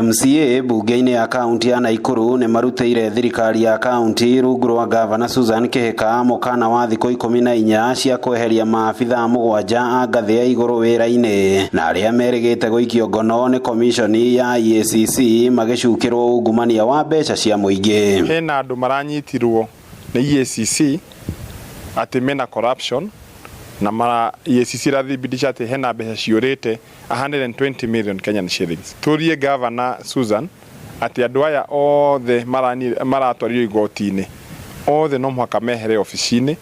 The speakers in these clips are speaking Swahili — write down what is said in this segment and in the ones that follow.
MCA bunge-inĩ ya kaunti ya Naikuru nĩ marutĩire thirikari ya kaunti rungu rwa Gavana Susan Kihika mũkana wa thikũ 14 cia kweheria maabitha 7 a ngathĩ ya igũrũ wĩra-inĩ na arĩa merĩgĩte gũikio ngono nĩ komishoni ya EACC magĩcukĩrwo ungumania wa mbeca cia mũingĩ. Hena andũ maranyitirwo nĩ EACC atĩ mena corruption na EACC rathibidisha ati hena mbeca ciũrĩte 120 million Kenyan shillings. Turie Governor Susan ati andũ aya othe maratwario igoti-inĩ othe no mũhaka mehere ofici-inĩ.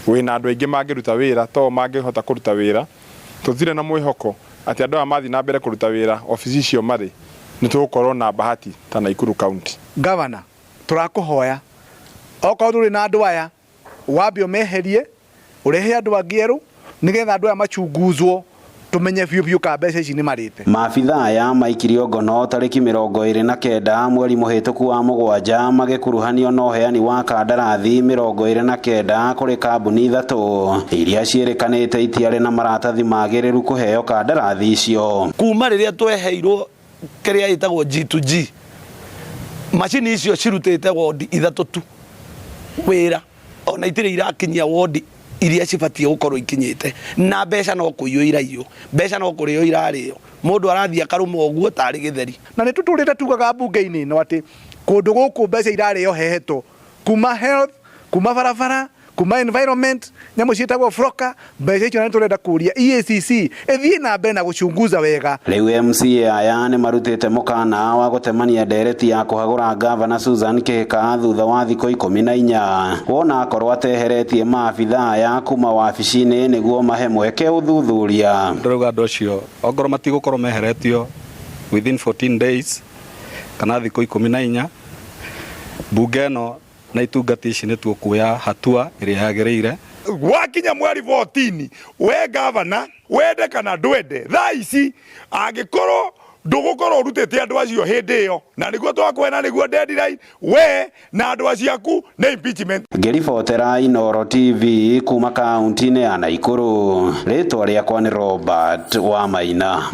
Wĩna andũ aingĩ mangĩruta wĩra to mangĩhota kũruta wĩra. Tũthire na mwĩhoko ati andũ aya mathi na mbere kũruta wĩra ofici icio marĩ nĩ tũgũkorwo na bahati ta Naikuru County. Governor, tũrakũhoya okorwo ndũrĩ na andũ aya wambe meherie urehe andũ angĩ erũ nigetha andũ aya machunguzwo tumenye biũ ka mbeca ici nĩ marĩte. Maabitha aya maikirio ngono tarĩki 29 mweri mũhĩtũku wa 7 magĩkuruhanio na ũheani wa kandarathi 29 kũrĩ kambuni 3 iria ciĩrĩkanĩte itiarĩ na maratathi magĩrĩru kũheo kandarathi icio. Kuma rĩrĩa tweheirwo kĩrĩa gĩtagwo G2G macini icio cirutĩte wodi 3 tu wĩra ona itirĩ irakinyia wodi iria cibatie gukorwo ikinyite na mbeca no kuiyo irayo mbeca no kurĩo irarĩo mũndũ arathia karũma ũguo tarĩ gĩtheri na nĩ tũtũrĩte tugaga bunge-inĩ no atĩ kũndũ gũkũ mbeca irarĩo hehetwo kuma health kuma barabara kuma environment nyamũ ciĩtagwo floka mbeca icio nĩ tũrenda kũria EACC ĩthiĩ na mbere na gũchunguza wega. Rĩu MCA aya nĩ marutĩte mũkana wa gũtemania ndereti ya kũhagũra Gavana Susan Kihika thutha wa thikũ 14 wona akorwo ateheretie maabitha aya kuma wabici-inĩ nĩguo mahe mweke ũthuthuria. Ndĩrauga andũ acio ongorwo matigũkorwo meheretio within 14 days kana thikũ 14 bunge ĩno na itungati ici nĩ tukuoya hatua ĩrĩa yagĩrĩire. Wakinya mweri 14 we Governor wende kana ndwende thaa ici angĩkorwo ndũgũkorwo ũrutĩte andũ acio hĩndĩ ĩyo na nĩguo twakwena nĩguo deadline we na andũ aciaku nĩ impeachment. Ngĩribotera Inooro TV kuma kaunti-inĩ ya Naikuru, rĩtwa rĩakwa nĩ Robert Wamaina.